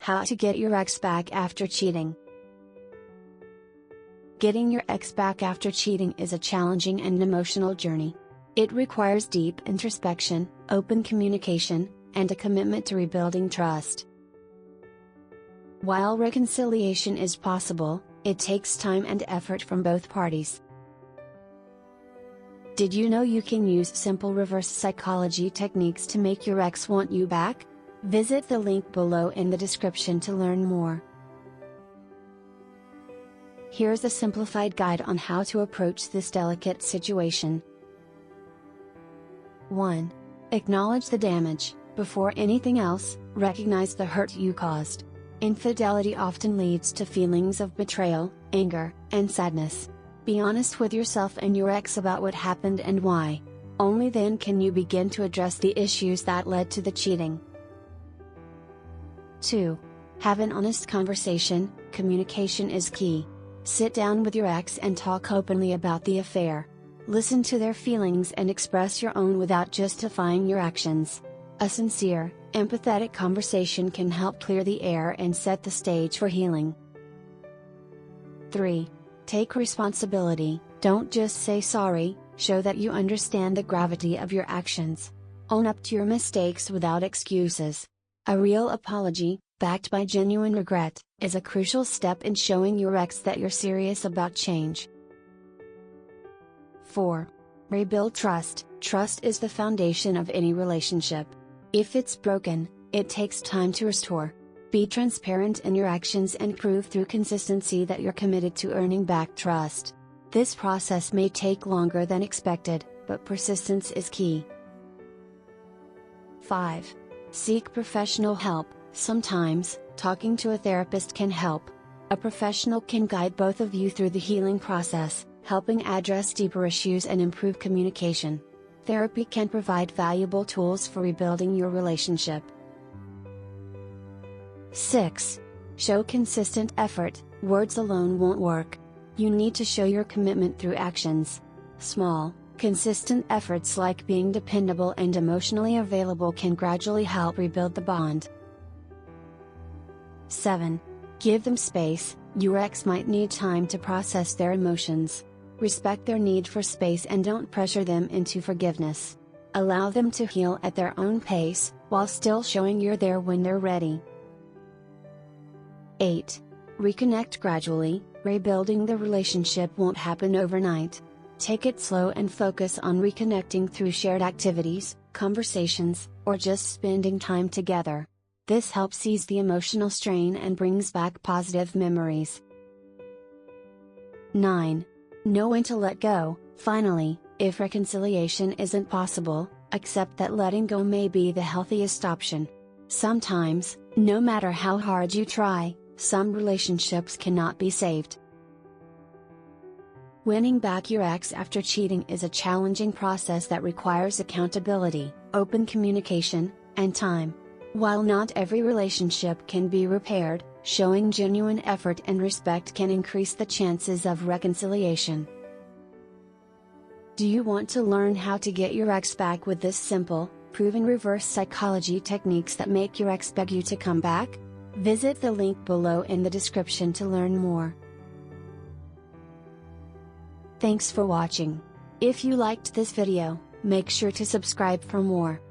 How to get your ex back after cheating. Getting your ex back after cheating is a challenging and emotional journey. It requires deep introspection, open communication, and a commitment to rebuilding trust. While reconciliation is possible, it takes time and effort from both parties. Did you know you can use simple reverse psychology techniques to make your ex want you back? Visit the link below in the description to learn more. Here's a simplified guide on how to approach this delicate situation. 1. Acknowledge the damage. Before anything else, recognize the hurt you caused. Infidelity often leads to feelings of betrayal, anger, and sadness. Be honest with yourself and your ex about what happened and why. Only then can you begin to address the issues that led to the cheating. 2. Have an honest conversation. Communication is key. Sit down with your ex and talk openly about the affair. Listen to their feelings and express your own without justifying your actions. A sincere, empathetic conversation can help clear the air and set the stage for healing. 3. Take responsibility. Don't just say sorry, show that you understand the gravity of your actions. Own up to your mistakes without excuses. A real apology, backed by genuine regret, is a crucial step in showing your ex that you're serious about change. 4. Rebuild trust. Trust is the foundation of any relationship. If it's broken, it takes time to restore. Be transparent in your actions and prove through consistency that you're committed to earning back trust. This process may take longer than expected, but persistence is key. 5. Seek professional help. Sometimes, talking to a therapist can help. A professional can guide both of you through the healing process, helping address deeper issues and improve communication. Therapy can provide valuable tools for rebuilding your relationship. 6. Show consistent effort. Words alone won't work. You need to show your commitment through actions. Small, consistent efforts like being dependable and emotionally available can gradually help rebuild the bond. 7. Give them space. Your ex might need time to process their emotions. Respect their need for space and don't pressure them into forgiveness. Allow them to heal at their own pace, while still showing you're there when they're ready. 8. Reconnect gradually. Rebuilding the relationship won't happen overnight. Take it slow and focus on reconnecting through shared activities, conversations, or just spending time together. This helps ease the emotional strain and brings back positive memories. 9. Know when to let go. Finally, if reconciliation isn't possible, accept that letting go may be the healthiest option. Sometimes, no matter how hard you try, some relationships cannot be saved. Winning back your ex after cheating is a challenging process that requires accountability, open communication, and time. While not every relationship can be repaired, showing genuine effort and respect can increase the chances of reconciliation. Do you want to learn how to get your ex back with this simple, proven reverse psychology techniques that make your ex beg you to come back? Visit the link below in the description to learn more. Thanks for watching. If you liked this video, make sure to subscribe for more.